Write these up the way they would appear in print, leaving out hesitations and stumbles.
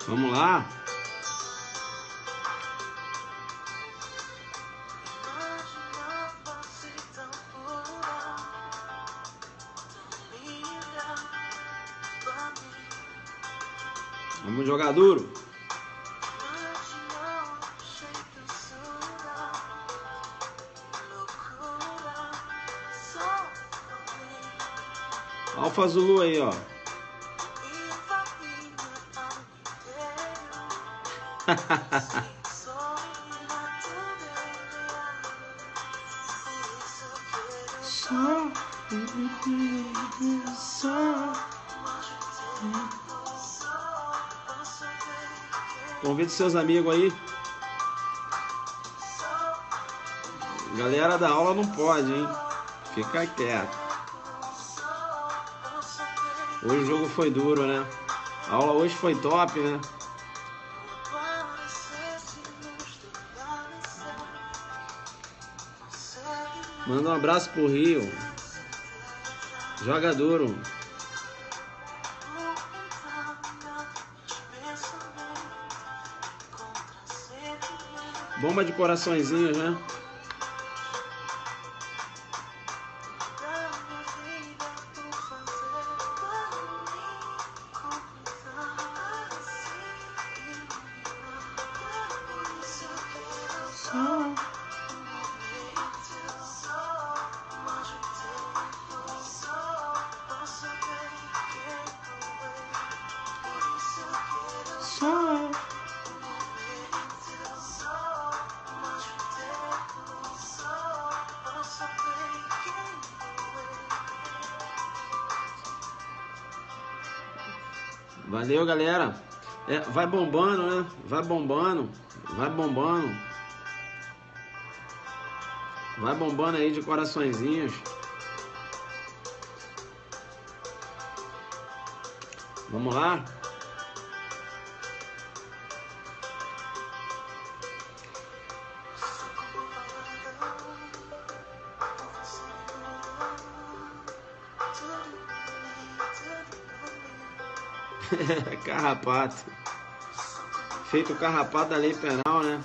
Vamos lá. Vamos jogar duro. Alfa Zulu aí, ó. Convide seus amigos aí. Galera da aula não pode, hein? Fica quieto. Hoje o jogo foi duro, né? A aula hoje foi top, né? Manda um abraço pro Rio. Joga duro. Bomba de coraçõezinhos, né? Valeu, galera. Vai bombando, né? Vai bombando. Vai bombando. Vai bombando aí de coraçõezinhos. Vamos lá. Carrapato. Feito o carrapato da lei penal, né?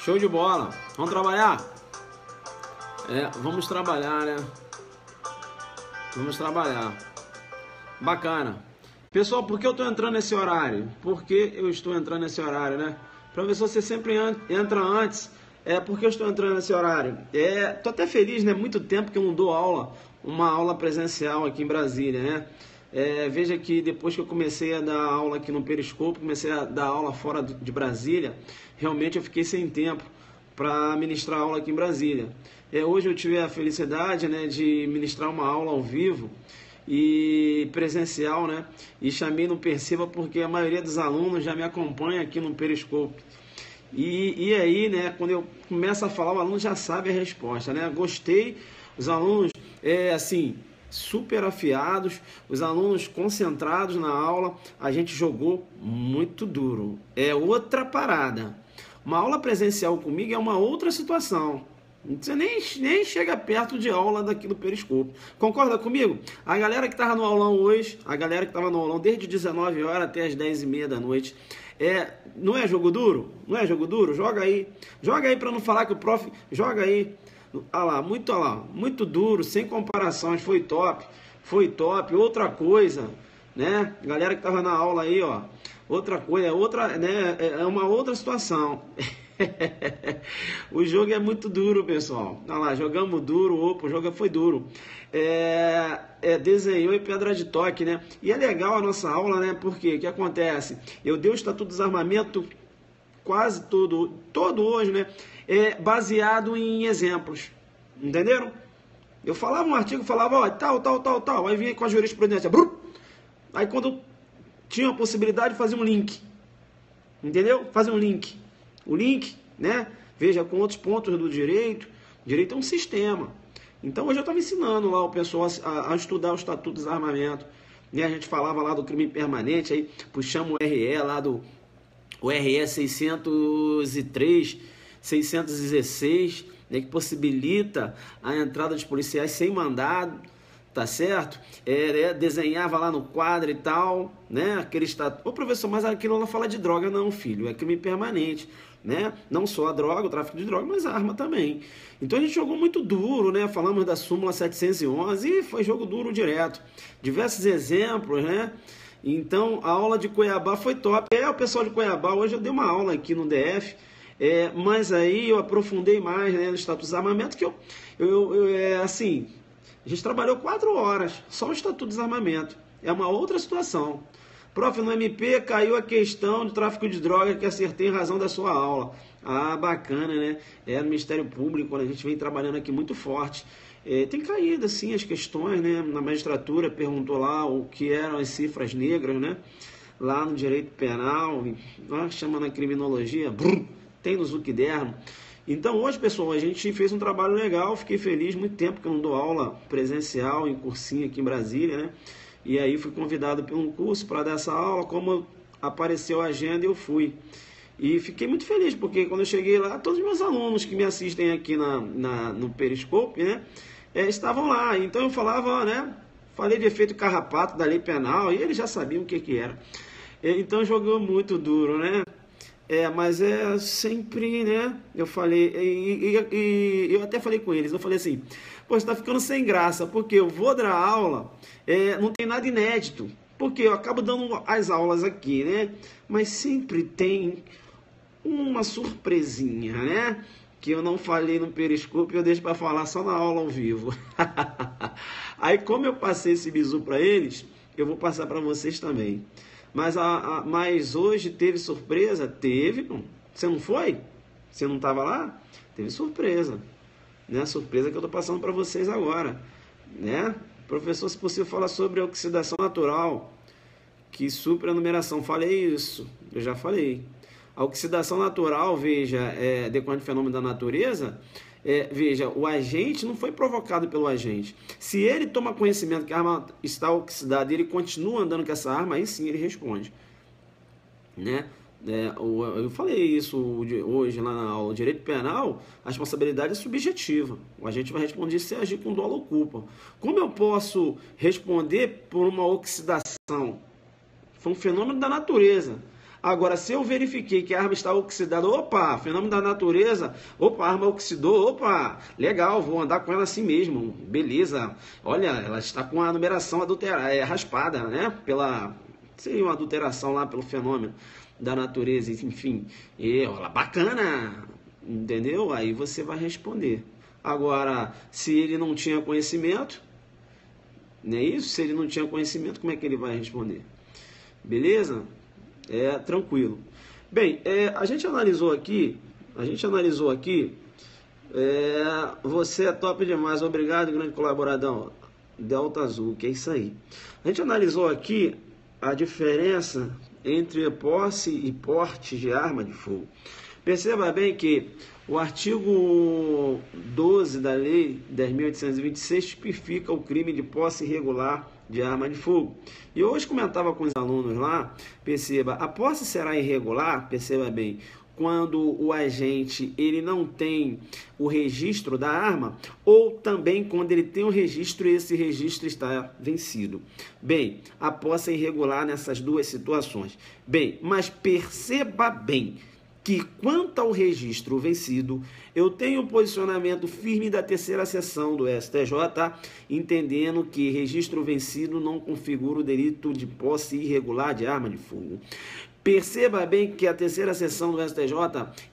Show de bola. Vamos trabalhar? Vamos trabalhar, né? Vamos trabalhar. Bacana. Pessoal, por que eu estou entrando nesse horário? Por que eu estou entrando nesse horário, né? Professor, você sempre entra antes. Por que eu estou entrando nesse horário? Tô até feliz, né? Muito tempo que eu não dou aula, uma aula presencial aqui em Brasília, né? Veja que depois que eu comecei a dar aula aqui no Periscope, comecei a dar aula fora de Brasília, realmente eu fiquei sem tempo para ministrar aula aqui em Brasília. Hoje eu tive a felicidade, né, de ministrar uma aula ao vivo e presencial, né? E chamei no Perceba porque a maioria dos alunos já me acompanha aqui no Periscope. E aí, né, quando eu começo a falar, o aluno já sabe a resposta, né? Gostei, os alunos, assim, super afiados, os alunos concentrados na aula, a gente jogou muito duro. É outra parada. Uma aula presencial comigo é uma outra situação. Você nem chega perto de aula daqui do Periscope. Concorda comigo? A galera que estava no aulão hoje, a galera que estava no aulão desde 19 horas até as 10h30 da noite, não é jogo duro? Não é jogo duro? Joga aí para não falar que o prof... Joga aí. Olha lá, muito duro, sem comparações, foi top. Outra coisa, né? Galera que estava na aula aí, ó. Outra coisa, né? É uma outra situação. O jogo é muito duro, pessoal. Olha lá, jogamos duro, o jogo foi duro. Desenhou em pedra de toque, né? E é legal a nossa aula, né? Porque o que acontece? Eu dei o Estatuto do Desarmamento quase todo hoje, né? Baseado em exemplos. Entenderam? Eu falava um artigo, falava, ó, tal. Aí vinha com a jurisprudência. Aí quando eu tinha a possibilidade de fazer um link. Entendeu? Fazer um link. O link, né? Veja, com outros pontos do direito. Direito é um sistema. Então, hoje eu estava ensinando lá o pessoal a estudar o Estatuto do Desarmamento. Né? A gente falava lá do crime permanente, aí puxamos o RE lá o RE 603, 616, né, que possibilita a entrada de policiais sem mandado, tá certo? Desenhava lá no quadro e tal, né? Aquele estatuto. Ô professor, mas aquilo não fala de droga não, filho, é crime permanente, né? Não só a droga, o tráfico de droga, mas a arma também. Então a gente jogou muito duro, né? Falamos da súmula 711 e foi jogo duro direto. Diversos exemplos, né? Então, a aula de Cuiabá foi top. O pessoal de Cuiabá, hoje eu dei uma aula aqui no DF, mas aí eu aprofundei mais, né, no Estatuto do Desarmamento, que assim, a gente trabalhou 4 horas, só o Estatuto do Desarmamento. É uma outra situação. Prof, no MP caiu a questão de tráfico de droga que acertei em razão da sua aula. Ah, bacana, né? No Ministério Público, quando a gente vem trabalhando aqui muito forte. Tem caído, assim, as questões, né? Na magistratura perguntou lá o que eram as cifras negras, né? Lá no direito penal, lá chama na criminologia, tem no Zucdermo. Então, hoje, pessoal, a gente fez um trabalho legal, fiquei feliz, muito tempo que eu não dou aula presencial em cursinho aqui em Brasília, né? E aí fui convidado por um curso para dar essa aula, como apareceu a agenda, eu fui. E fiquei muito feliz, porque quando eu cheguei lá, todos os meus alunos que me assistem aqui no Periscope, né? Estavam lá, então eu falava, né? Falei de efeito carrapato da lei penal e eles já sabiam o que era. Então jogou muito duro, né? Mas sempre, né? Eu falei, e eu até falei com eles, eu falei assim, pô, você tá ficando sem graça, porque eu vou dar aula, não tem nada inédito, porque eu acabo dando as aulas aqui, né? Mas sempre tem uma surpresinha, né? Que eu não falei no Periscope, eu deixo para falar só na aula ao vivo. Aí, como eu passei esse bizu para eles, eu vou passar para vocês também. Mas hoje teve surpresa? Teve. Você não foi? Você não estava lá? Teve surpresa. Né? Surpresa que eu estou passando para vocês agora. Né? Professor, se possível, fala sobre a oxidação natural, que supra a numeração. Falei isso, eu já falei. A oxidação natural, veja, decorrente do fenômeno da natureza, veja, o agente não foi provocado pelo agente. Se ele toma conhecimento que a arma está oxidada e ele continua andando com essa arma, aí sim ele responde. Né? Eu falei isso hoje lá na aula. O direito penal, a responsabilidade é subjetiva. O agente vai responder se agir com dolo ou culpa. Como eu posso responder por uma oxidação? Foi um fenômeno da natureza. Agora, se eu verifiquei que a arma está oxidada, opa, fenômeno da natureza, opa, a arma oxidou, opa, legal, vou andar com ela assim mesmo, beleza. Olha, ela está com a numeração adulterada, raspada, né? Seria uma adulteração lá pelo fenômeno da natureza, enfim. Olha, bacana, entendeu? Aí você vai responder. Agora, se ele não tinha conhecimento, não é isso? Se ele não tinha conhecimento, como é que ele vai responder? Beleza? Tranquilo. Bem, a gente analisou aqui, você é top demais, obrigado, grande colaborador, Delta Azul, que é isso aí. A gente analisou aqui a diferença entre posse e porte de arma de fogo. Perceba bem que o artigo 12 da Lei 10.826 tipifica o crime de posse irregular de arma de fogo. E hoje comentava com os alunos lá, perceba, a posse será irregular, perceba bem, quando o agente ele não tem o registro da arma, ou também quando ele tem o registro e esse registro está vencido. Bem, a posse é irregular nessas duas situações. Bem, mas perceba bem que quanto ao registro vencido, eu tenho um posicionamento firme da terceira seção do STJ, entendendo que registro vencido não configura o delito de posse irregular de arma de fogo. Perceba bem que a terceira seção do STJ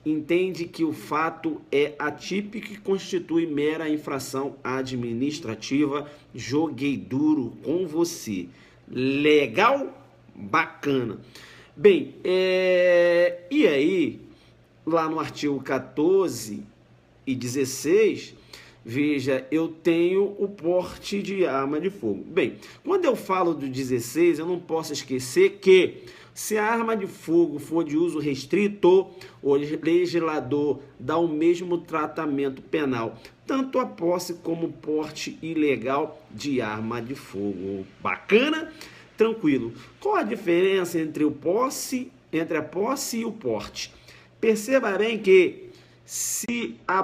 entende que o fato é atípico e constitui mera infração administrativa. Joguei duro com você. Legal? Bacana. Bem, e aí, lá no artigo 14 e 16, veja, eu tenho o porte de arma de fogo. Bem, quando eu falo do 16, eu não posso esquecer que se a arma de fogo for de uso restrito, o legislador dá o mesmo tratamento penal, tanto a posse como o porte ilegal de arma de fogo. Bacana? Tranquilo. Qual a diferença entre a posse e o porte? Perceba bem que se a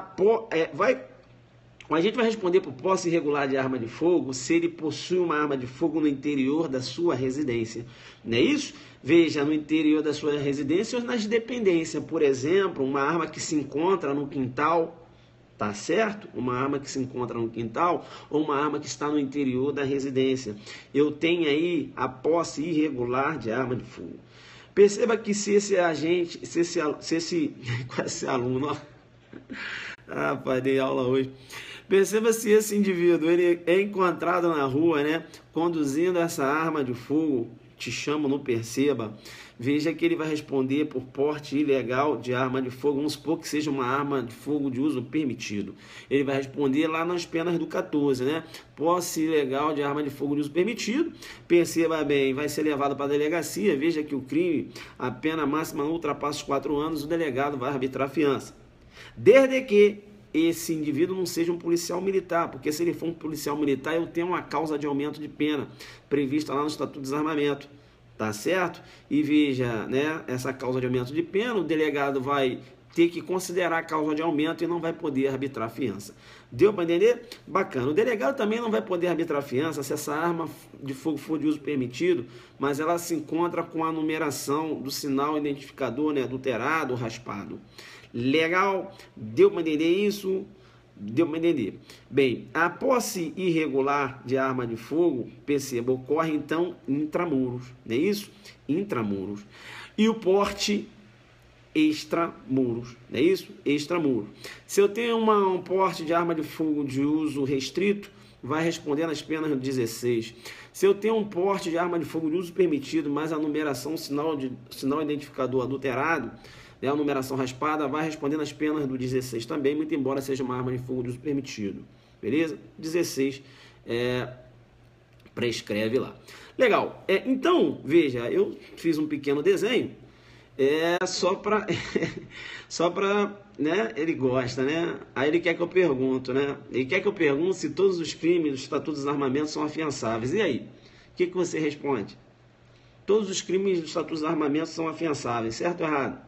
gente vai responder por posse irregular de arma de fogo se ele possui uma arma de fogo no interior da sua residência. Não é isso? Veja, no interior da sua residência ou nas dependências. Por exemplo, uma arma que se encontra no quintal, tá certo? Uma arma que se encontra no quintal ou uma arma que está no interior da residência. Eu tenho aí a posse irregular de arma de fogo. Perceba que se esse agente, se esse aluno, ó, dei aula hoje. Perceba se esse indivíduo ele é encontrado na rua, né, conduzindo essa arma de fogo, te chamo, não perceba, veja que ele vai responder por porte ilegal de arma de fogo, vamos supor que seja uma arma de fogo de uso permitido. Ele vai responder lá nas penas do 14, né? Posse ilegal de arma de fogo de uso permitido, perceba bem, vai ser levado para a delegacia, veja que o crime, a pena máxima não ultrapassa os 4 anos, o delegado vai arbitrar a fiança. Desde que esse indivíduo não seja um policial militar, porque se ele for um policial militar, eu tenho uma causa de aumento de pena prevista lá no Estatuto do Desarmamento, tá certo? E veja, né, essa causa de aumento de pena, o delegado vai ter que considerar a causa de aumento e não vai poder arbitrar a fiança. Deu para entender? Bacana. O delegado também não vai poder arbitrar a fiança se essa arma de fogo for de uso permitido, mas ela se encontra com a numeração do sinal identificador, né, adulterado ou raspado. Legal? Deu para entender isso? Deu para entender. Bem, a posse irregular de arma de fogo, perceba, ocorre então intramuros, não é isso? Intramuros. E o porte extramuros, não é isso? Extramuros. Se eu tenho um porte de arma de fogo de uso restrito, vai responder nas penas 16. Se eu tenho um porte de arma de fogo de uso permitido, mas a numeração, sinal identificador adulterado, né, a numeração raspada, vai responder nas penas do 16 também, muito embora seja uma arma de fogo de uso permitido. Beleza? 16 prescreve lá. Legal. Então, veja, eu fiz um pequeno desenho, só para né, ele gosta, né? Aí ele quer que eu pergunte, né? Ele quer que eu pergunte se todos os crimes do Estatuto dos Armamentos são afiançáveis. E aí? O que você responde? Todos os crimes do Estatuto dos Armamentos são afiançáveis, certo ou errado?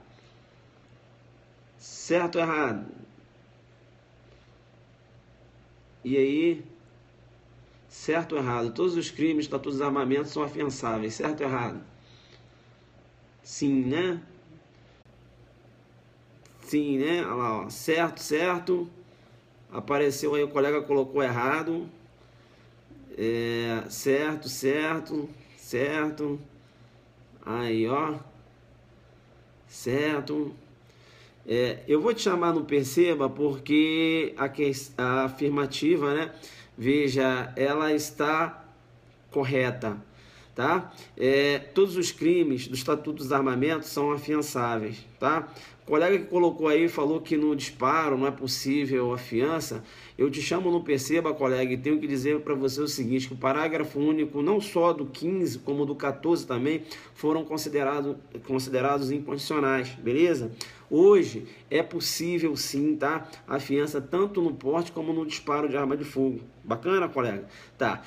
Certo ou errado? E aí? Certo ou errado? Todos os crimes do Estatuto dos Armamentos são afiançáveis, certo ou errado? Sim, né? Sim, né? Olha lá, ó. Certo, certo. Apareceu aí, o colega colocou errado. Certo, certo, certo. Aí, ó. Certo. Eu vou te chamar no perceba porque a afirmativa, né? Veja, ela está correta, tá? Todos os crimes do Estatuto dos Armamentos são afiançáveis, tá? O colega que colocou aí falou que no disparo não é possível a fiança. Eu te chamo no perceba, colega, e tenho que dizer para você o seguinte, que o parágrafo único, não só do 15, como do 14 também, foram considerados incondicionais, beleza? Hoje é possível sim, tá? A fiança tanto no porte como no disparo de arma de fogo. Bacana, colega? Tá.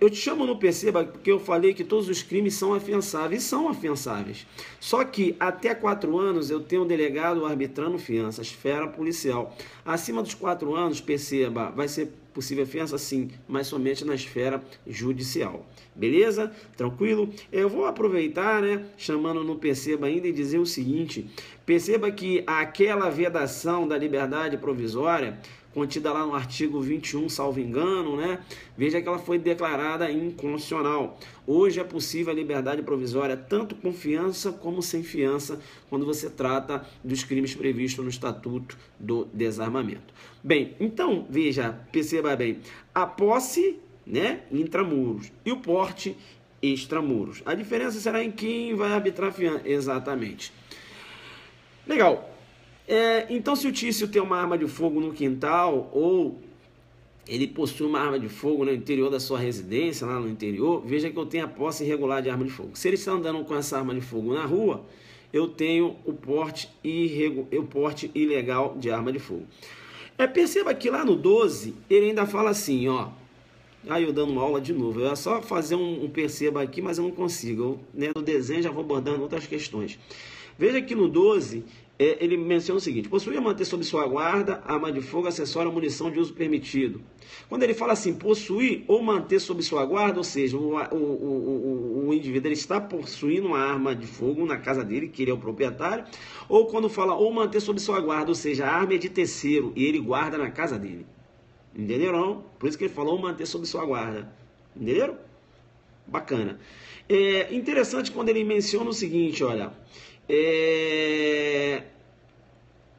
Eu te chamo no perceba porque eu falei que todos os crimes são afiançáveis. E são afiançáveis. Só que até 4 anos eu tenho um delegado arbitrando fiança, esfera policial. Acima dos 4 anos, perceba, vai ser possível a fiança sim, mas somente na esfera judicial. Beleza? Tranquilo? Eu vou aproveitar, né, chamando no perceba ainda e dizer o seguinte, perceba que aquela vedação da liberdade provisória, contida lá no artigo 21, salvo engano, né? Veja que ela foi declarada inconstitucional. Hoje é possível a liberdade provisória tanto com fiança como sem fiança, quando você trata dos crimes previstos no Estatuto do Desarmamento. Bem, então, veja, perceba bem, a posse, né, intramuros e o porte extramuros. A diferença será em quem vai arbitrar a fiança. Exatamente. Legal. Então, se o Tício tem uma arma de fogo no quintal ou ele possui uma arma de fogo no interior da sua residência, lá no interior, veja que eu tenho a posse irregular de arma de fogo. Se ele está andando com essa arma de fogo na rua, eu tenho o porte ilegal de arma de fogo. Perceba que lá no 12, ele ainda fala assim, ó. Aí eu dando uma aula de novo. Eu ia só fazer um perceba aqui, mas eu não consigo. No desenho já vou abordando outras questões. Veja que no 12, ele menciona o seguinte: possuir ou manter sob sua guarda arma de fogo, acessório ou munição de uso permitido. Quando ele fala assim, possuir ou manter sob sua guarda, ou seja, o indivíduo ele está possuindo uma arma de fogo na casa dele, que ele é o proprietário, ou quando fala ou manter sob sua guarda, ou seja, a arma é de terceiro e ele guarda na casa dele. Entenderam? Não? Por isso que ele falou manter sob sua guarda. Entenderam? Bacana. Interessante quando ele menciona o seguinte, olha.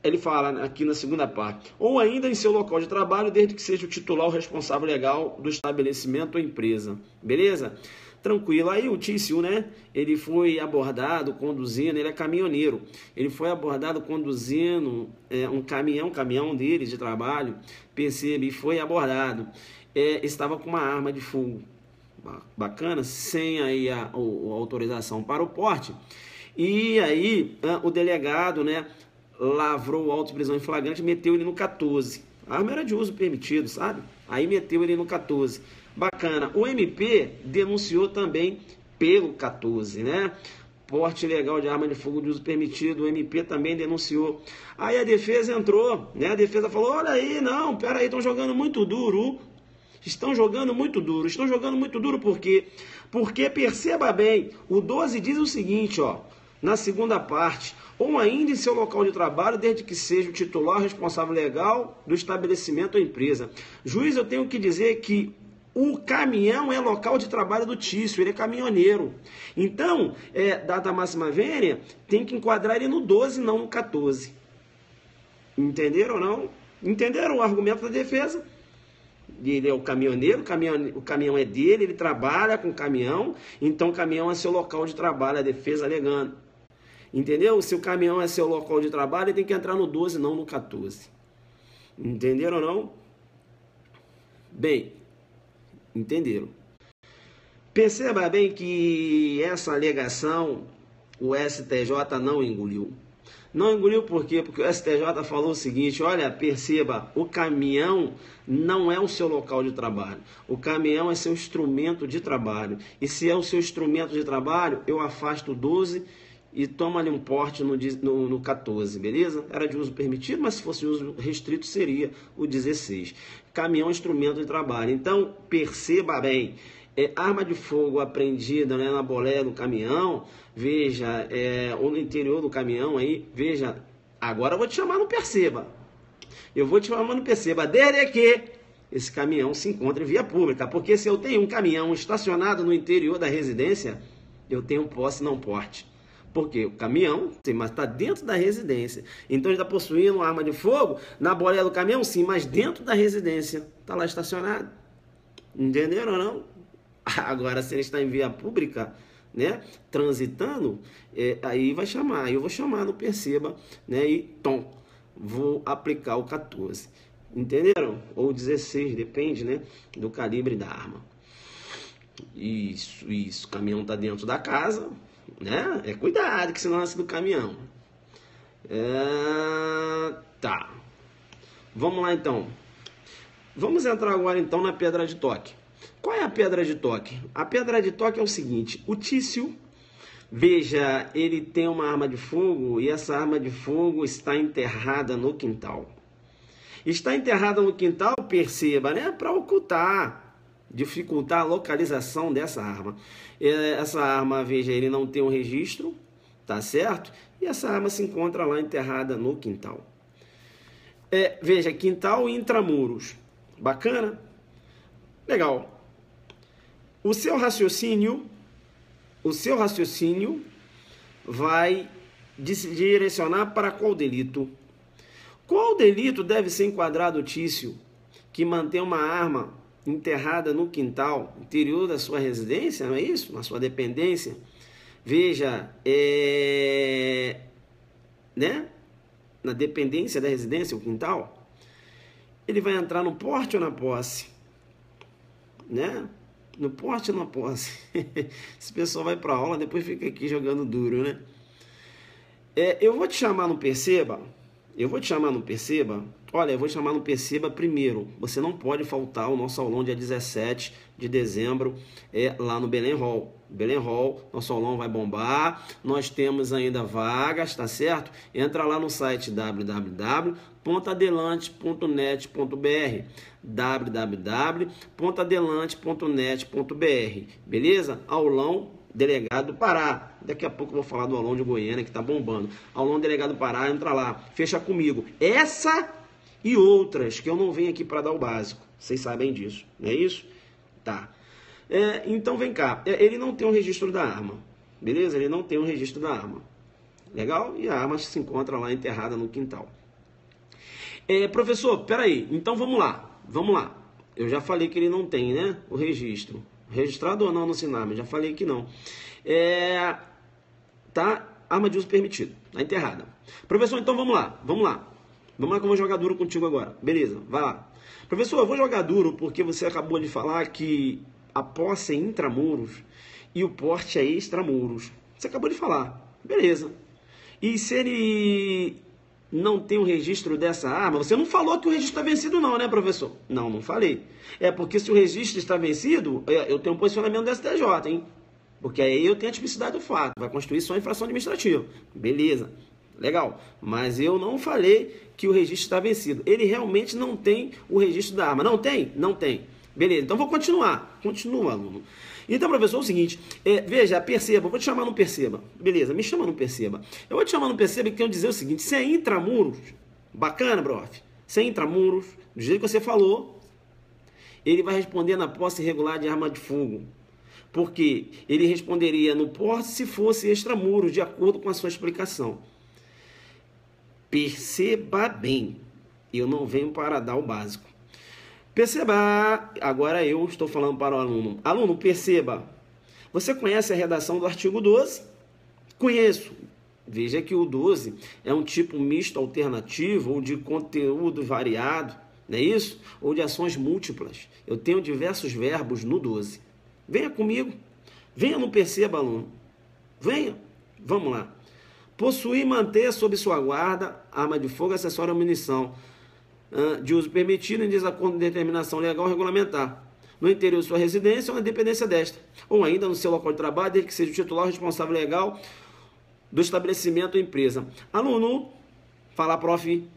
Ele fala aqui na segunda parte. Ou ainda em seu local de trabalho, desde que seja o titular ou responsável legal do estabelecimento ou empresa. Beleza? Tranquilo. Aí o Tício, né? Ele foi abordado conduzindo, ele é caminhoneiro. Ele foi abordado conduzindo um caminhão dele de trabalho. Percebe? Foi abordado. Estava com uma arma de fogo. Bacana, sem aí a autorização para o porte. E aí o delegado, né? Lavrou o auto de prisão em flagrante e meteu ele no 14. A arma era de uso permitido, sabe? Aí meteu ele no 14. Bacana. O MP denunciou também pelo 14, né? Porte ilegal de arma de fogo de uso permitido. O MP também denunciou. Aí a defesa entrou, né? A defesa falou, olha aí, não, peraí, estão jogando muito duro. Estão jogando muito duro. Estão jogando muito duro por quê? Porque, perceba bem, o 12 diz o seguinte, ó, na segunda parte, ou ainda em seu local de trabalho, desde que seja o titular responsável legal do estabelecimento ou empresa. Juiz, eu tenho que dizer que o caminhão é local de trabalho do Tício, ele é caminhoneiro. Então, data máxima vênia, tem que enquadrar ele no 12, não no 14. Entenderam ou não? Entenderam o argumento da defesa? Ele é o caminhoneiro, o caminhão é dele, ele trabalha com o caminhão, então o caminhão é seu local de trabalho, a defesa alegando. Entendeu? Se o caminhão é seu local de trabalho, ele tem que entrar no 12, não no 14. Entenderam ou não? Bem, entenderam. Perceba bem que essa alegação o STJ não engoliu. Não engoliu por quê? Porque o STJ falou o seguinte, olha, perceba, o caminhão não é o seu local de trabalho. O caminhão é seu instrumento de trabalho. E se é o seu instrumento de trabalho, eu afasto o 12 e toma ali um porte no 14, beleza? Era de uso permitido, mas se fosse uso restrito seria o 16. Caminhão é instrumento de trabalho. Então, perceba bem, arma de fogo apreendida, né, na boleia do caminhão, veja, ou no interior do caminhão aí, veja, agora eu vou te chamar no perceba. Eu vou te chamar no perceba, desde que esse caminhão se encontre em via pública, porque se eu tenho um caminhão estacionado no interior da residência, eu tenho posse não porte. Porque o caminhão, sim, mas está dentro da residência. Então ele está possuindo uma arma de fogo na boleia do caminhão, sim, mas dentro da residência. Está lá estacionado. Entenderam ou não? Agora, se ele está em via pública, né, transitando, aí vai chamar. Aí eu vou chamar no perceba, né, e tom, vou aplicar o 14. Entenderam? Ou 16, depende, né, do calibre da arma. Isso. O caminhão está dentro da casa, né? Cuidado que você não nasce do caminhão. Tá. Vamos lá então. Vamos entrar agora então na pedra de toque. Qual é a pedra de toque? A pedra de toque é o seguinte: o Tício, veja, ele tem uma arma de fogo e essa arma de fogo está enterrada no quintal. Está enterrada no quintal, perceba, né? Para ocultar, dificultar a localização dessa arma. Essa arma, veja, ele não tem um registro, tá certo? E essa arma se encontra lá enterrada no quintal. Veja, quintal e intramuros. Bacana? Legal. O seu raciocínio vai direcionar para qual delito? Qual delito deve ser enquadrado, Tício, que mantém uma arma enterrada no quintal, interior da sua residência, não é isso? Na sua dependência. Veja, né? Na dependência da residência, o quintal. ele vai entrar no porte ou na posse? Né? No porte ou na posse? Esse pessoal vai para aula, depois fica aqui jogando duro, né? Eu vou te chamar no Perceba. Olha, eu vou te chamar no Perceba primeiro. Você não pode faltar o nosso aulão dia 17 de dezembro lá no Belém Hall. Belém Hall, nosso aulão vai bombar. Nós temos ainda vagas, tá certo? Entra lá no site www.adelante.net.br www.adelante.net.br. Beleza? Aulão Delegado do Pará. Daqui a pouco eu vou falar do aulão de Goiânia que tá bombando. Aulão Delegado do Pará, entra lá, fecha comigo. Essa e outras que eu não venho aqui para dar o básico. Vocês sabem disso, não é isso? Tá. Então vem cá. Ele não tem um registro da arma. Beleza? Ele não tem um registro da arma. Legal? E a arma se encontra lá enterrada no quintal. Professor, peraí. Então vamos lá. Eu já falei que ele não tem, né? O registro. Registrado ou não no Sinarme? Já falei que não. Tá? Arma de uso permitido. Tá enterrada. Professor, então vamos lá. Vamos lá que eu vou jogar duro contigo agora. Beleza, vai lá. Professor, eu vou jogar duro porque você acabou de falar que a posse é intramuros e o porte é extramuros. Você acabou de falar. Beleza. E se ele não tem o registro dessa arma, você não falou que o registro está vencido não, né, professor? Não falei. Porque se o registro está vencido, eu tenho um posicionamento do STJ, hein? Porque aí eu tenho a tipicidade do fato. Vai constituir só infração administrativa. Beleza. Legal. Mas eu não falei que o registro está vencido. Ele realmente não tem o registro da arma. Não tem? Não tem. Beleza. Então vou continuar. Continua, aluno. Então, professor, é o seguinte, veja, Perceba, eu vou te chamar no Perceba. Beleza, me chama no Perceba. Eu vou te chamar no Perceba e quero dizer o seguinte, se é intramuros, bacana, prof, se é intramuros, do jeito que você falou, ele vai responder na posse irregular de arma de fogo. Porque ele responderia no porte se fosse extramuros, de acordo com a sua explicação. Perceba bem, eu não venho para dar o básico. Perceba, agora eu estou falando para o aluno. Aluno, perceba. Você conhece a redação do artigo 12? Conheço. Veja que o 12 é um tipo misto alternativo ou de conteúdo variado, não é isso? Ou de ações múltiplas. Eu tenho diversos verbos no 12. Venha comigo. Venha no Perceba, aluno. Venha. Vamos lá. Possuir e manter sob sua guarda arma de fogo, acessório ou munição de uso permitido em desacordo com determinação legal ou regulamentar, no interior de sua residência ou na dependência desta, ou ainda no seu local de trabalho, desde que seja o titular responsável legal do estabelecimento ou empresa. Aluno, fala, prof.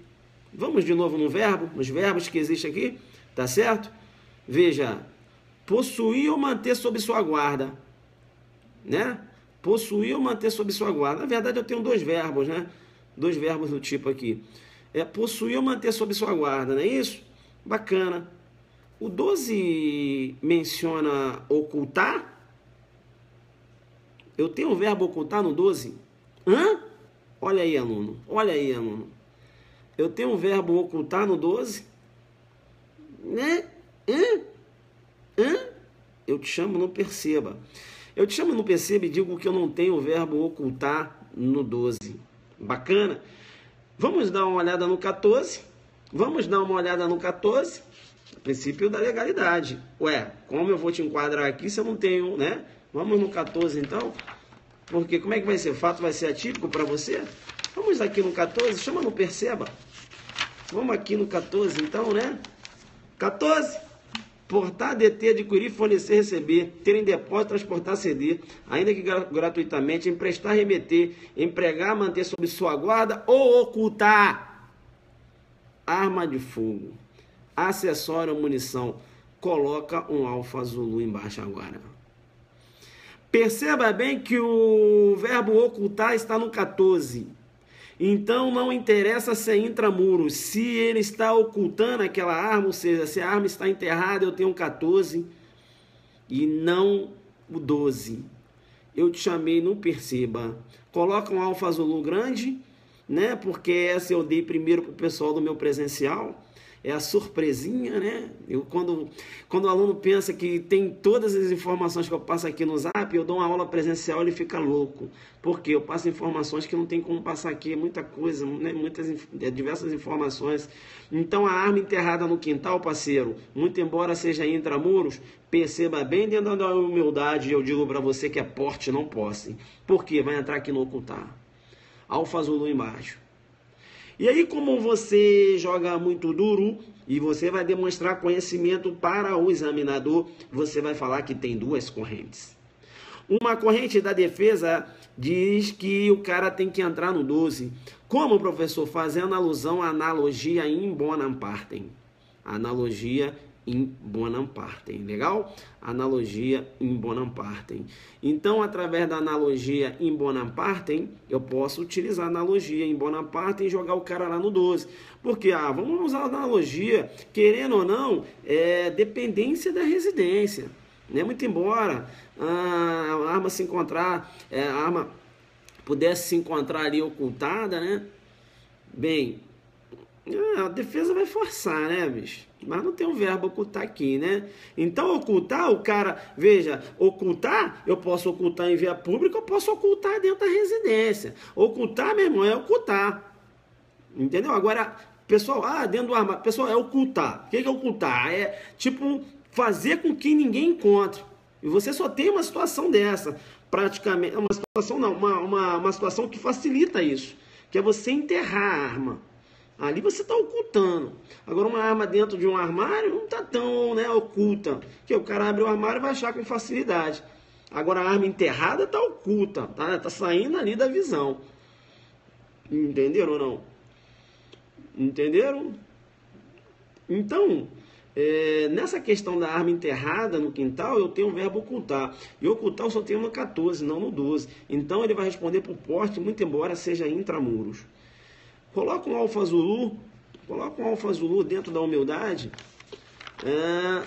Vamos de novo no verbo, nos verbos que existem aqui, tá certo? Veja, possuir ou manter sob sua guarda, né? Possuir ou manter sob sua guarda. Na verdade, eu tenho dois verbos, né? Dois verbos do tipo aqui. Possuir ou manter sob sua guarda, não é isso? Bacana. O 12 menciona ocultar? Eu tenho o verbo ocultar no 12? Olha aí, aluno. Eu tenho o verbo ocultar no 12? Né? Eu te chamo no Perceba. Eu te chamo no Perceba e digo que eu não tenho o verbo ocultar no 12. Bacana? Vamos dar uma olhada no 14. Princípio da legalidade. Como eu vou te enquadrar aqui se eu não tenho, né? Vamos no 14 então. Porque como é que vai ser? O fato vai ser atípico para você? Vamos aqui no 14, chama no Perceba. Vamos aqui no 14 então, né? 14. Portar, deter, adquirir, fornecer, receber, ter em depósito, transportar, ceder, ainda que gratuitamente, emprestar, remeter, empregar, manter sob sua guarda ou ocultar arma de fogo, acessório ou munição. Coloca um alfa Zulu embaixo agora. Perceba bem que o verbo ocultar está no 14. Então, não interessa se é intramuros, se ele está ocultando aquela arma, ou seja, se a arma está enterrada, eu tenho um 14 e não o 12. Eu te chamei no Perceba. Coloca um alfa Zulu grande, né? Porque essa eu dei primeiro para o pessoal do meu presencial. é a surpresinha, né? Quando o aluno pensa que tem todas as informações que eu passo aqui no Zap, eu dou uma aula presencial, ele fica louco. Porque eu passo informações que não tem como passar aqui, muita coisa, né? Diversas informações. Então a arma enterrada no quintal, parceiro, muito embora seja intramuros, perceba bem dentro da humildade, eu digo para você que é porte, não posse. Por quê? Vai entrar aqui no ocultar. Alfa Zulu embaixo. E aí, como você joga muito duro e você vai demonstrar conhecimento para o examinador, você vai falar que tem duas correntes. Uma corrente da defesa diz que o cara tem que entrar no 12. Como, professor? Fazendo alusão à analogia in bonam partem. Analogia in bonam partem, legal? Analogia in bonam partem. Então, através da analogia in bonam partem, eu posso utilizar a analogia in bonam partem e jogar o cara lá no 12. Porque, vamos usar a analogia, querendo ou não, é dependência da residência. Né? Muito embora a arma se encontrar, a arma pudesse se encontrar ali ocultada, né? Bem, a defesa vai forçar, né, bicho? Mas não tem um verbo ocultar aqui, né? Então, ocultar, o cara... Veja, ocultar, eu posso ocultar em via pública, eu posso ocultar dentro da residência. Ocultar, meu irmão, é ocultar. Entendeu? Agora, pessoal, dentro do armário... Pessoal, é ocultar. O que é ocultar? É, tipo, fazer com que ninguém encontre. E você só tem uma situação dessa. Praticamente... Uma situação não, uma situação que facilita isso. Que é você enterrar a arma. Ali você está ocultando. Agora, uma arma dentro de um armário não está tão, né, oculta. Porque o cara abre o armário e vai achar com facilidade. Agora, a arma enterrada está oculta. Tá saindo ali da visão. Entenderam ou não? Entenderam? Então, nessa questão da arma enterrada no quintal, eu tenho o verbo ocultar. E ocultar eu só tenho no 14, não no 12. Então, ele vai responder por porte, muito embora seja intramuros. Coloca um Alfa Zulu dentro da humildade.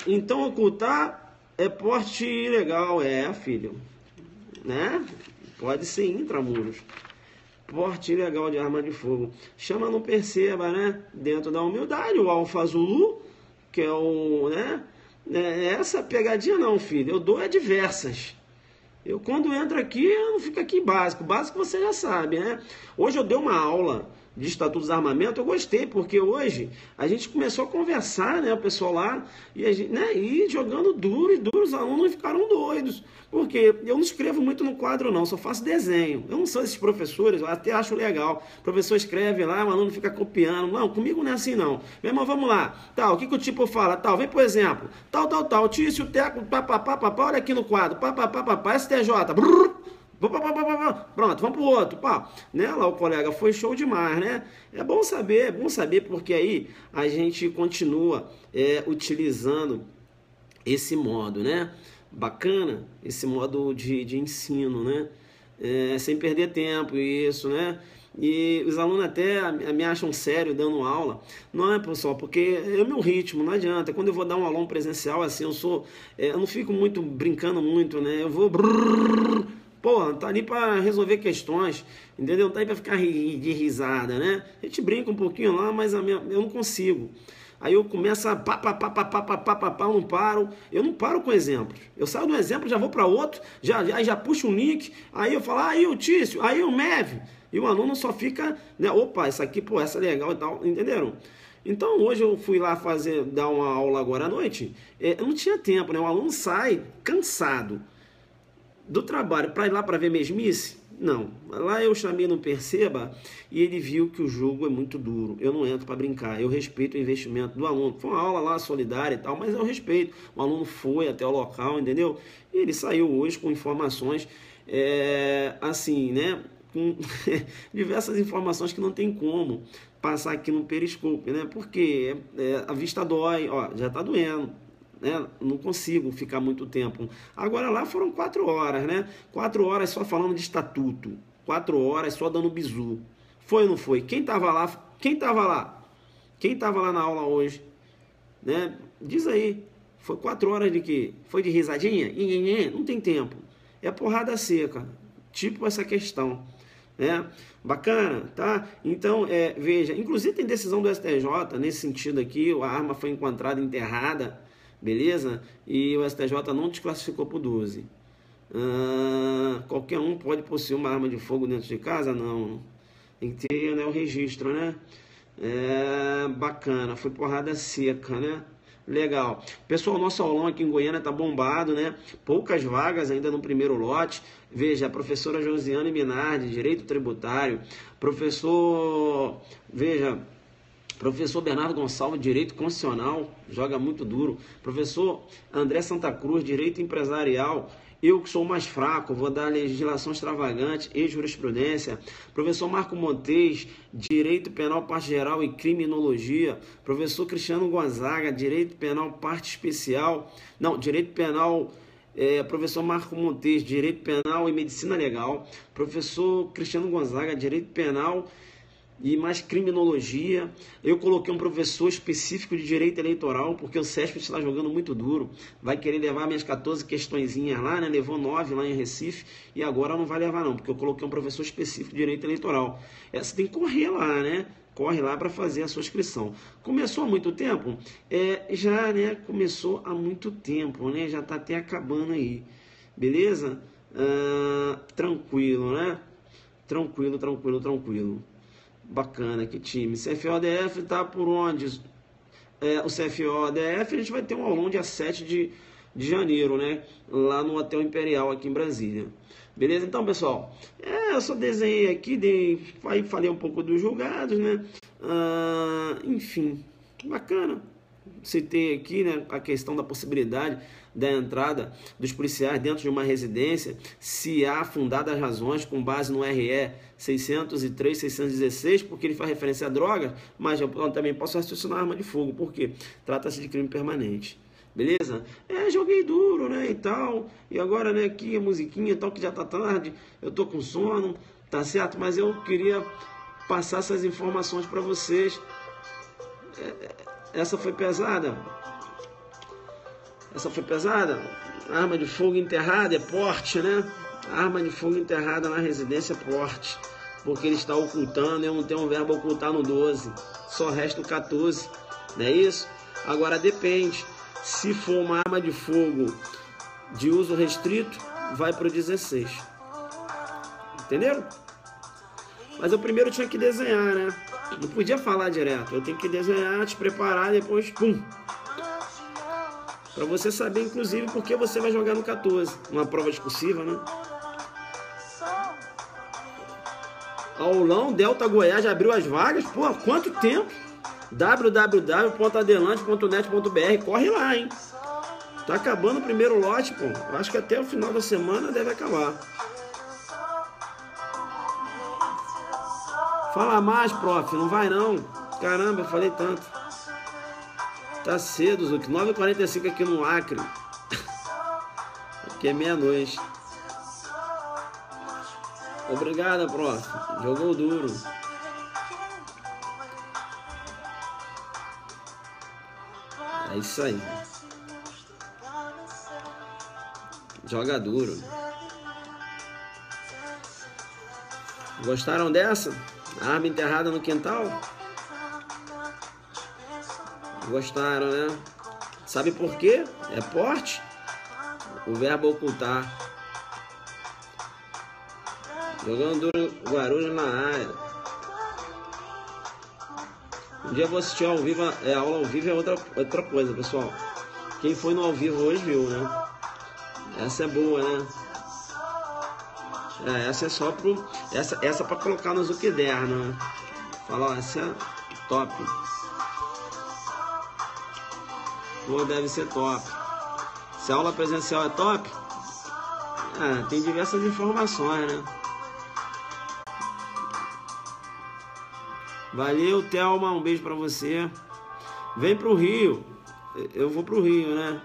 Então, ocultar é porte ilegal, filho. Né? Pode ser intramuros. Porte ilegal de arma de fogo. Chama, não perceba, né? Dentro da humildade, o Alfa Zulu, que é o, né? Essa pegadinha não, filho. Eu dou diversas. Eu, quando entro aqui, eu não fico aqui básico. Básico você já sabe, né? Hoje eu dei uma aula de Estatuto dos Armamentos, eu gostei, porque hoje a gente começou a conversar, né, o pessoal lá, e, e jogando duro e duro, os alunos ficaram doidos, porque eu não escrevo muito no quadro não, só faço desenho, eu não sou esses professores, eu até acho legal, o professor escreve lá, o aluno fica copiando, não, comigo não é assim não, meu irmão, vamos lá, tal, o que o tipo fala, tal, vem por exemplo, tal, Tício, Teco, papapá, olha aqui no quadro, papapá, STJ, brrr, pronto, vamos pro outro, né? Lá o colega foi show demais, né? É bom saber porque aí a gente continua utilizando esse modo, né? Bacana, esse modo de ensino, né? Sem perder tempo, isso, né? E os alunos até me acham sério dando aula. Não é, pessoal, porque é o meu ritmo, não adianta. Quando eu vou dar um aulão presencial, assim, eu não fico muito brincando muito, né? Eu vou... tá ali para resolver questões, entendeu? Tá aí para ficar de risada, né? A gente brinca um pouquinho lá, mas eu não consigo. Aí eu começo a eu não paro com exemplos. Eu saio do exemplo, já vou para outro, já puxo um link, aí eu falo, aí o Tício, aí o MEV, e o aluno só fica, né? Opa, isso aqui, essa é legal e tal, entenderam? Então, hoje eu fui lá dar uma aula agora à noite, eu não tinha tempo, né? O aluno sai cansado do trabalho para ir lá para ver mesmice? Não. Lá eu chamei no Perceba e ele viu que o jogo é muito duro. Eu não entro para brincar. Eu respeito o investimento do aluno. Foi uma aula lá solidária e tal, mas eu respeito. O aluno foi até o local, entendeu? E ele saiu hoje com informações, assim, né? Com diversas informações que não tem como passar aqui no Periscope, né? Porque a vista dói, já está doendo. Né? Não consigo ficar muito tempo. Agora lá foram 4 horas, né? 4 horas só falando de estatuto. 4 horas só dando bizu. Foi ou não foi? Quem estava lá? Quem estava lá na aula hoje? Né? Diz aí. Foi 4 horas de quê? Foi de risadinha? Não tem tempo. É porrada seca. Tipo essa questão. Bacana, tá? Então, veja, inclusive tem decisão do STJ nesse sentido aqui, a arma foi encontrada enterrada, beleza? E o STJ não desclassificou por 12. Qualquer um pode possuir uma arma de fogo dentro de casa? Não. Tem que ter, né, o registro, né? Bacana, foi porrada seca, né? Legal. Pessoal, nosso aulão aqui em Goiânia tá bombado, né? Poucas vagas ainda no primeiro lote. Veja, a professora Josiane Minardi, Direito Tributário. Professor Bernardo Gonçalves, Direito Constitucional, joga muito duro. Professor André Santa Cruz, Direito Empresarial. Eu que sou o mais fraco, vou dar legislação extravagante e jurisprudência. Professor Marco Montes, Direito Penal Parte Geral e Criminologia. Professor Cristiano Gonzaga, Direito Penal Parte Especial. Não, Direito Penal, professor Marco Montes, Direito Penal e Medicina Legal. Professor Cristiano Gonzaga, Direito Penal e mais criminologia. Eu coloquei um professor específico de direito eleitoral, porque o CESP está jogando muito duro, vai querer levar minhas 14 questõezinhas lá, né? Levou 9 lá em Recife, e agora não vai levar não, porque eu coloquei um professor específico de direito eleitoral. Você tem que correr lá, né? Corre lá para fazer a sua inscrição. Começou há muito tempo? Já, né? Começou há muito tempo, né? Já está até acabando aí, beleza? Tranquilo, né? Tranquilo. Bacana, que time. CFO-DF tá por onde? O CFO-DF a gente vai ter um aulão dia 7 de janeiro, né? Lá no Hotel Imperial, aqui em Brasília. Beleza? Então, pessoal, eu só desenhei aqui, aí falei um pouco dos julgados, né? Enfim, bacana. Citei aqui, né, a questão da possibilidade da entrada dos policiais dentro de uma residência, se há fundadas razões com base no RE 603, 616, porque ele faz referência a drogas, mas eu também posso raciocinar arma de fogo, porque trata-se de crime permanente. Beleza? Joguei duro, né, e tal, e agora, né, aqui a musiquinha e tal, que já tá tarde, eu tô com sono, tá certo? Mas eu queria passar essas informações para vocês. Essa foi pesada? Arma de fogo enterrada é porte, né? Arma de fogo enterrada na residência é porte, porque ele está ocultando, eu não tenho um verbo ocultar no 12, só resta o 14, não é isso? Agora depende, se for uma arma de fogo de uso restrito, vai para o 16, entenderam? Mas eu primeiro tinha que desenhar, né? Não podia falar direto, eu tenho que desenhar, te preparar e depois, pum! Para você saber, inclusive, porque você vai jogar no 14, uma prova discursiva, né? Aulão Delta Goiás já abriu as vagas, pô, há quanto tempo? www.adelante.net.br, corre lá, hein? Tá acabando o primeiro lote, pô. Eu acho que até o final da semana deve acabar. Fala mais, prof, não vai não. Caramba, eu falei tanto. Tá cedo, Zuc. 9h45 aqui no Acre. Aqui é meia-noite. Obrigado, prof. Jogou duro. É isso aí. Joga duro. Gostaram dessa? A arma enterrada no quintal? Gostaram, né? Sabe por quê? É porte. O verbo ocultar. Jogando duro Guarulhos na área. Um dia eu vou assistir ao vivo. Aula ao vivo é outra coisa, pessoal. Quem foi no ao vivo hoje viu, né? Essa é boa, né? Essa é só pro... Essa pra colocar no Zuckerberg, né? Fala, ó, essa é top. Pô, deve ser top. Se a aula presencial é top, tem diversas informações, né? Valeu, Thelma, um beijo pra você. Vem pro Rio. Eu vou pro Rio, né?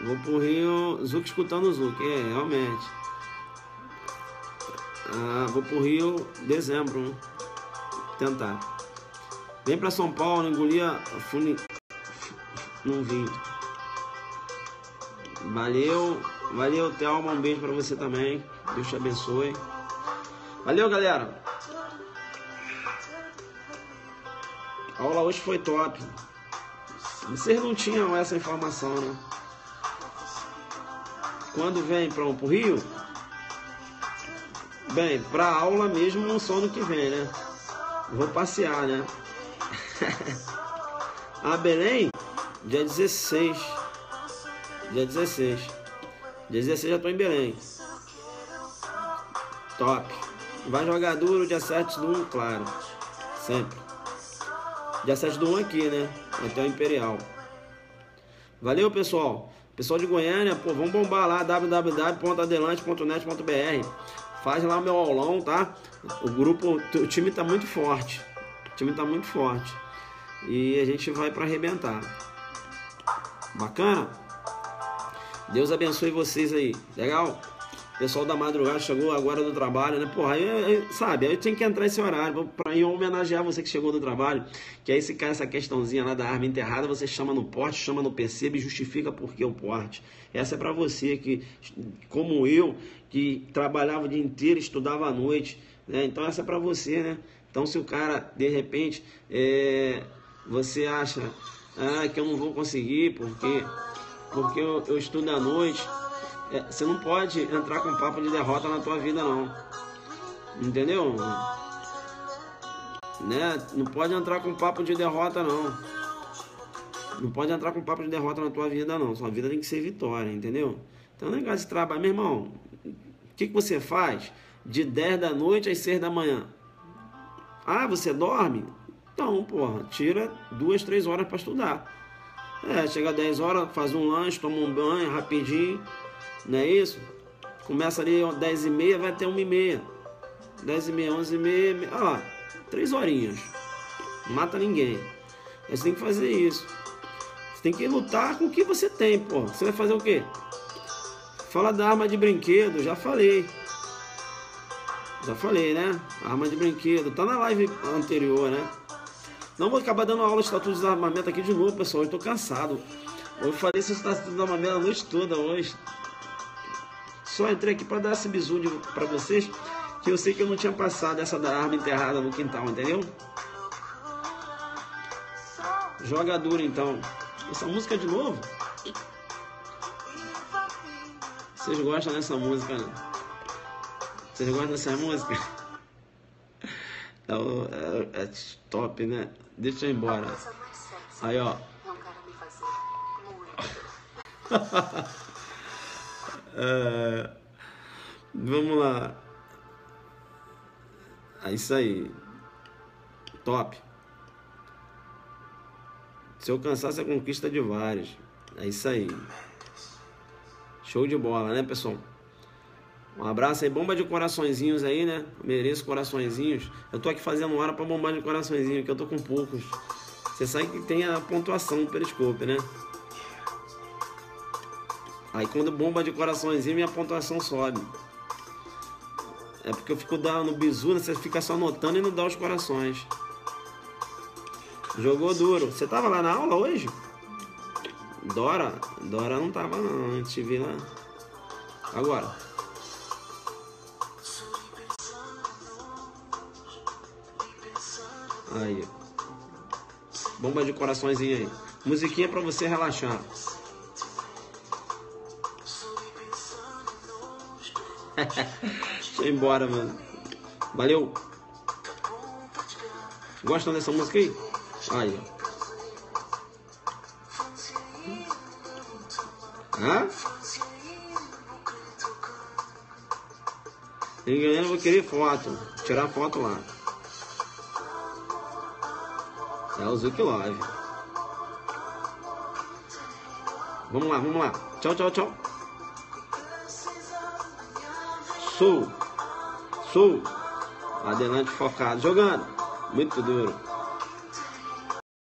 Vou pro Rio, Zuc escutando o Zuc, realmente. Vou pro Rio em dezembro, né? Tentar. Vem pra São Paulo, engolir a não vim. Valeu, Thelma, um beijo pra você também. Deus te abençoe. Valeu, galera. A aula hoje foi top. Vocês não tinham essa informação, né? Quando vem para o Rio? Bem, para aula mesmo não só no que vem, né? Vou passear, né? A Belém, dia 16. Dia 16. Dia 16 já tô em Belém. Top. Vai jogar duro dia 7 do 1, claro. Sempre. Dia 7 do 1 aqui, né? Até o Imperial. Valeu, pessoal. Pessoal de Goiânia, pô, vamos bombar lá, www.adelante.net.br. Faz lá o meu aulão, tá? O time tá muito forte. O time tá muito forte. E a gente vai para arrebentar. Bacana? Deus abençoe vocês aí. Legal? Pessoal da madrugada chegou agora do trabalho, né? Porra, aí, sabe, aí eu tinha que entrar esse horário pra ir homenagear você que chegou do trabalho. Que aí se cai essa questãozinha lá da arma enterrada, você chama no porte, chama no percebe e justifica por que o porte. Essa é pra você que, como eu, que trabalhava o dia inteiro, estudava à noite, né? Então essa é pra você, né? Então se o cara, de repente, você acha que eu não vou conseguir porque eu estudo à noite... Você não pode entrar com papo de derrota na tua vida, não. Entendeu? Né? Não pode entrar com papo de derrota, não. Não pode entrar com papo de derrota na tua vida, não. Sua vida tem que ser vitória, entendeu? Então, não é negócio de trabalho. Meu irmão, o que você faz de 10 da noite às 6 da manhã? Ah, você dorme? Então, porra, tira 2, 3 horas para estudar. Chega às 10 horas, faz um lanche, toma um banho rapidinho. Não é isso? Começa ali 10h30, vai até 1h30. 10h30, 11h30. Olha lá, 3 horinhas. Não mata ninguém. Aí você tem que fazer isso. Você tem que lutar com o que você tem, pô. Você vai fazer o quê? Fala da arma de brinquedo, já falei. Já falei, né? Arma de brinquedo. Tá na live anterior, né? Não vou acabar dando aula de estatuto de desarmamento aqui de novo, pessoal. Eu tô cansado. Eu falei esse estatuto de desarmamento a noite toda hoje. Só entrei aqui para dar esse bisu para vocês, que eu sei que eu não tinha passado essa da arma enterrada no quintal, entendeu? Joga duro, então. Essa música de novo? Vocês gostam dessa música, né? Vocês gostam dessa música? É top, né? Deixa eu ir embora. Aí, ó. Vamos lá. É isso aí. Top. Se eu cansasse a conquista de vários. É isso aí. Show de bola, né, pessoal? Um abraço aí, bomba de coraçõezinhos aí, né? Mereço coraçõezinhos. Eu tô aqui fazendo hora pra bombar de coraçõezinho, que eu tô com poucos. Você sabe que tem a pontuação do Periscope, né? Aí quando bomba de coraçõezinho, minha pontuação sobe. É porque eu fico dando bizu, né? Você fica só anotando e não dá os corações. Jogou duro. Você tava lá na aula hoje? Dora não tava não, a gente viu lá. Agora. Aí. Bomba de coraçõezinho aí. Musiquinha pra você relaxar. Deixa eu ir embora, mano. Valeu. Gostam dessa música aí? Aí, ó. Hã? Ninguém, eu vou querer foto. Tirar foto lá. É o Zuki Live. Vamos lá, vamos lá. Tchau, tchau, tchau. Sou. Adelante focado. Jogando. Muito duro.